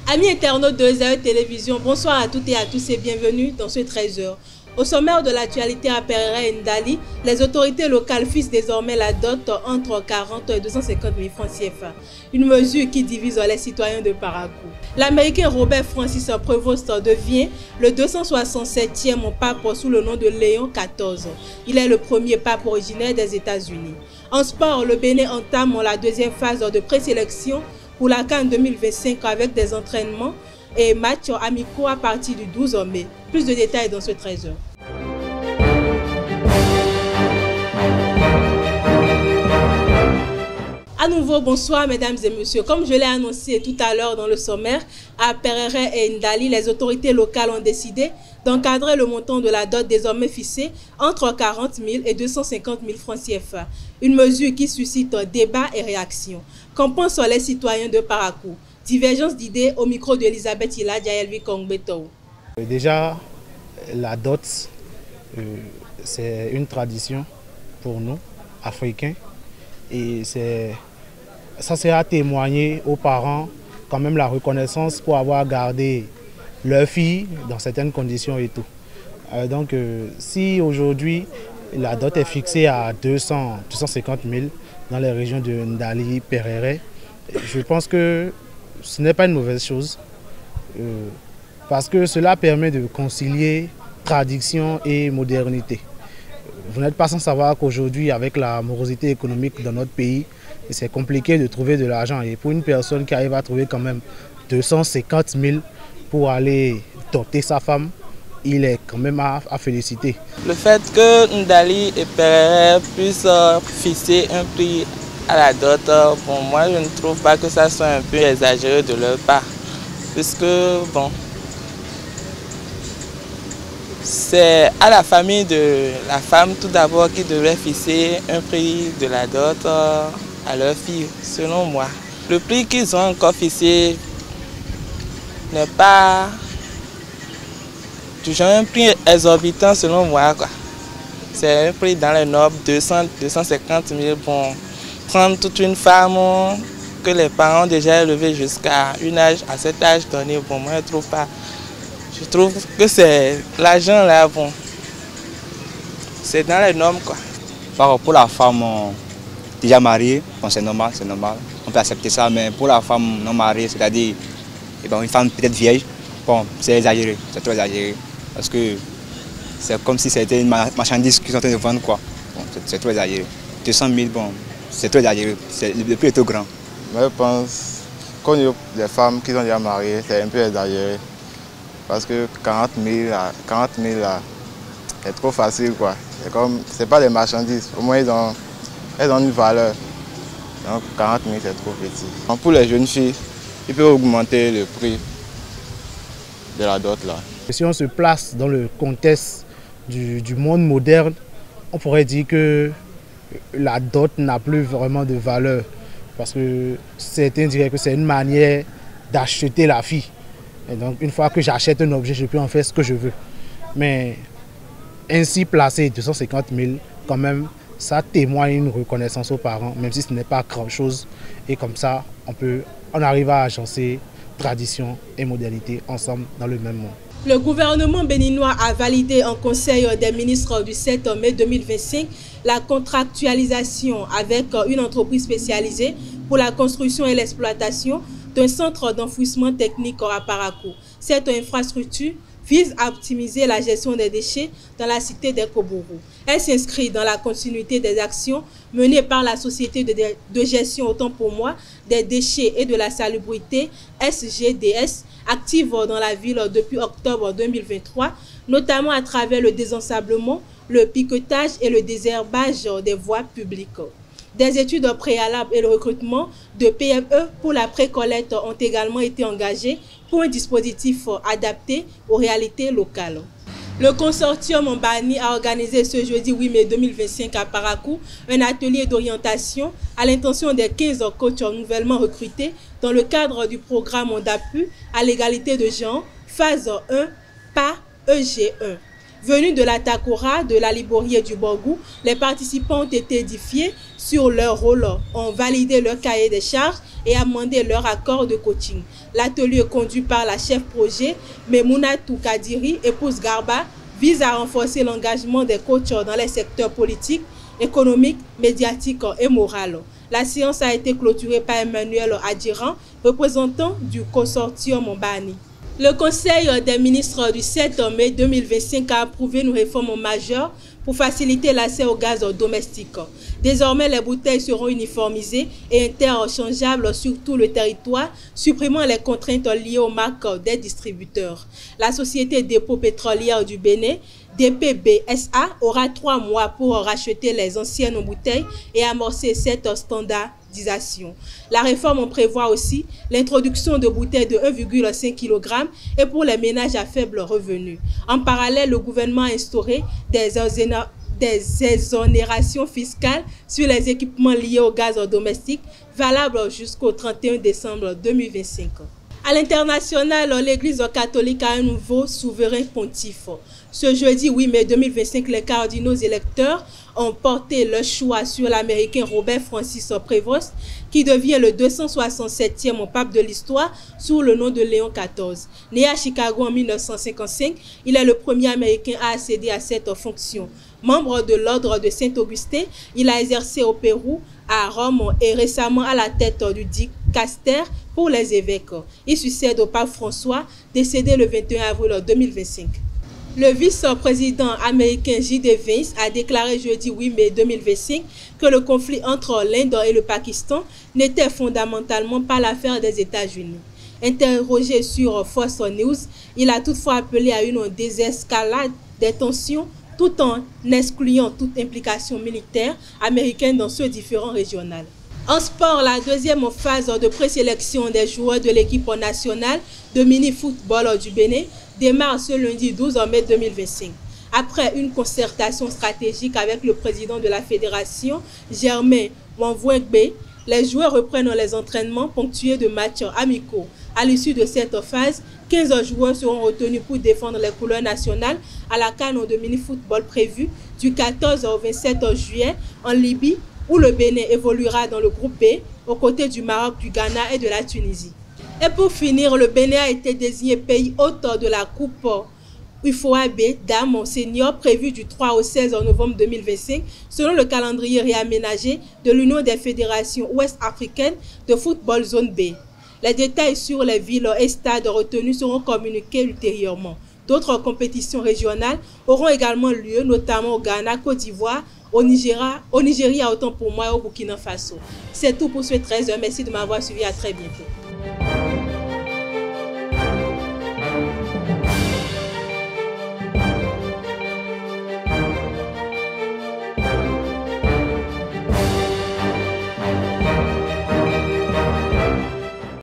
Amis internautes de ZAE Télévision, bonsoir à toutes et à tous et bienvenue dans ce 13h. Au sommaire de l'actualité à Perere et Ndali, les autorités locales fixent désormais la dot entre 40 et 250 000 francs CFA, une mesure qui divise les citoyens de Parakou. L'Américain Robert Francis Prevost devient le 267e pape sous le nom de Léon XIV. Il est le premier pape originaire des États-Unis. En sport, le Bénin entame la deuxième phase de présélection pour la CAN 2025 avec des entraînements et matchs amicaux à partir du 12 mai. Plus de détails dans ce 13h. À nouveau, bonsoir mesdames et messieurs. Comme je l'ai annoncé tout à l'heure dans le sommaire, à Perere et Ndali, les autorités locales ont décidé d'encadrer le montant de la dot désormais fixé entre 40 000 et 250 000 francs CFA. Une mesure qui suscite débat et réaction. Qu'en pensent les citoyens de Parakou? Divergence d'idées au micro de Elisabeth Iladja Elvi Kongbeto. Déjà, la dot, c'est une tradition pour nous, Africains. Et ça sert à témoigner aux parents quand même la reconnaissance pour avoir gardé leur fille dans certaines conditions et tout. Donc si aujourd'hui la dot est fixée à 250 000 dans les régions de Ndali, Perere, je pense que ce n'est pas une mauvaise chose parce que cela permet de concilier tradition et modernité. Vous n'êtes pas sans savoir qu'aujourd'hui, avec la morosité économique dans notre pays, c'est compliqué de trouver de l'argent. Et pour une personne qui arrive à trouver quand même 250 000 pour aller doter sa femme, il est quand même à féliciter. Le fait que Ndali et Perere puissent fixer un prix à la dot, pour moi, je ne trouve pas que ça soit un peu exagéré de leur part. Puisque, bon, c'est à la famille de la femme tout d'abord qui devrait fixer un prix de la dot à leur fille, selon moi. Le prix qu'ils ont encore fixé n'est pas toujours un prix exorbitant selon moi, quoi. C'est un prix dans les normes 250 000. Bon, prendre toute une femme que les parents ont déjà élevée jusqu'à à cet âge donné, bon, moi je trouve pas. Je trouve que c'est l'argent là, bon, c'est dans les normes, quoi. Pour la femme déjà mariée, bon, c'est normal, on peut accepter ça, mais pour la femme non mariée, c'est-à-dire une femme peut-être vieille, bon, c'est exagéré, c'est trop exagéré, parce que c'est comme si c'était une marchandise qu'ils sont en train de vendre, quoi. Bon, c'est trop exagéré. 200 000, bon, c'est trop exagéré, le prix est trop grand. Moi, je pense qu'au niveau des femmes qui sont déjà mariées, c'est un peu exagéré. Parce que 40 000 là, c'est trop facile, quoi. C'est pas des marchandises, au moins elles ont une valeur. Donc 40 000 c'est trop petit. Pour les jeunes filles, ils peuvent augmenter le prix de la dot là. Si on se place dans le contexte du monde moderne, on pourrait dire que la dot n'a plus vraiment de valeur. Parce que certains diraient que c'est une manière d'acheter la fille. Et donc, une fois que j'achète un objet, je peux en faire ce que je veux. Mais ainsi placé 250 000, quand même, ça témoigne une reconnaissance aux parents, même si ce n'est pas grand-chose. Et comme ça, on arrive à agencer tradition et modernité ensemble dans le même monde. Le gouvernement béninois a validé en Conseil des ministres du 7 mai 2025 la contractualisation avec une entreprise spécialisée pour la construction et l'exploitation d'un centre d'enfouissement technique à Parakou. Cette infrastructure vise à optimiser la gestion des déchets dans la cité des Kobourou. Elle s'inscrit dans la continuité des actions menées par la Société de gestion, autant pour moi, des déchets et de la salubrité, SGDS, active dans la ville depuis octobre 2023, notamment à travers le désensablement, le piquetage et le désherbage des voies publiques. Des études préalables et le recrutement de PME pour la pré-collecte ont également été engagés pour un dispositif adapté aux réalités locales. Le consortium Mbani a organisé ce jeudi 8 mai 2025 à Parakou un atelier d'orientation à l'intention des 15 coachs nouvellement recrutés dans le cadre du programme d'appui à l'égalité de genre, phase 1, PA EG1. Venus de la Takora, de la Liborie et du Borgou, les participants ont été édifiés sur leur rôle, ont validé leur cahier des charges et amendé leur accord de coaching. L'atelier conduit par la chef projet Memouna Toukadiri, épouse Garba, vise à renforcer l'engagement des coachs dans les secteurs politiques, économiques, médiatiques et moraux. La séance a été clôturée par Emmanuel Adjiran, représentant du consortium Mbani. Le Conseil des ministres du 7 mai 2025 a approuvé une réforme majeure pour faciliter l'accès au gaz domestique. Désormais, les bouteilles seront uniformisées et interchangeables sur tout le territoire, supprimant les contraintes liées aux marques des distributeurs. La société dépôt pétrolière du Bénin, DPBSA, aura 3 mois pour racheter les anciennes bouteilles et amorcer cette standardisation. La réforme prévoit aussi l'introduction de bouteilles de 1,5 kg et pour les ménages à faible revenu. En parallèle, le gouvernement a instauré des exonérations fiscales sur les équipements liés au gaz domestique, valables jusqu'au 31 décembre 2025. À l'international, l'Église catholique a un nouveau souverain pontife. Ce jeudi 8 mai 2025, les cardinaux électeurs ont porté leur choix sur l'Américain Robert Francis Prévost, qui devient le 267e pape de l'histoire sous le nom de Léon XIV. Né à Chicago en 1955, il est le premier Américain à accéder à cette fonction. Membre de l'ordre de Saint-Augustin, il a exercé au Pérou, à Rome et récemment à la tête du dicaster pour les évêques. Il succède au pape François, décédé le 21 avril 2025. Le vice-président américain J.D. Vance a déclaré jeudi 8 mai 2025 que le conflit entre l'Inde et le Pakistan n'était fondamentalement pas l'affaire des États-Unis. Interrogé sur Fox News, il a toutefois appelé à une désescalade des tensions tout en excluant toute implication militaire américaine dans ce différend régional. En sport, la deuxième phase de présélection des joueurs de l'équipe nationale de mini-football du Bénin démarre ce lundi 12 mai 2025. Après une concertation stratégique avec le président de la fédération, Germain Wanvouengbe, les joueurs reprennent les entraînements ponctués de matchs amicaux. À l'issue de cette phase, 15 joueurs seront retenus pour défendre les couleurs nationales à la CAN de mini-football prévue du 14 au 27 juillet en Libye, où le Bénin évoluera dans le groupe B, aux côtés du Maroc, du Ghana et de la Tunisie. Et pour finir, le Bénin a été désigné pays hôte de la Coupe UFOAB Dames Senior prévue du 3 au 16 novembre 2025, selon le calendrier réaménagé de l'Union des fédérations ouest-africaines de football zone B. Les détails sur les villes et stades retenus seront communiqués ultérieurement. D'autres compétitions régionales auront également lieu, notamment au Ghana, Côte d'Ivoire, au Nigeria, autant pour moi, et au Burkina Faso. C'est tout pour ce 13h. Merci de m'avoir suivi. À très bientôt.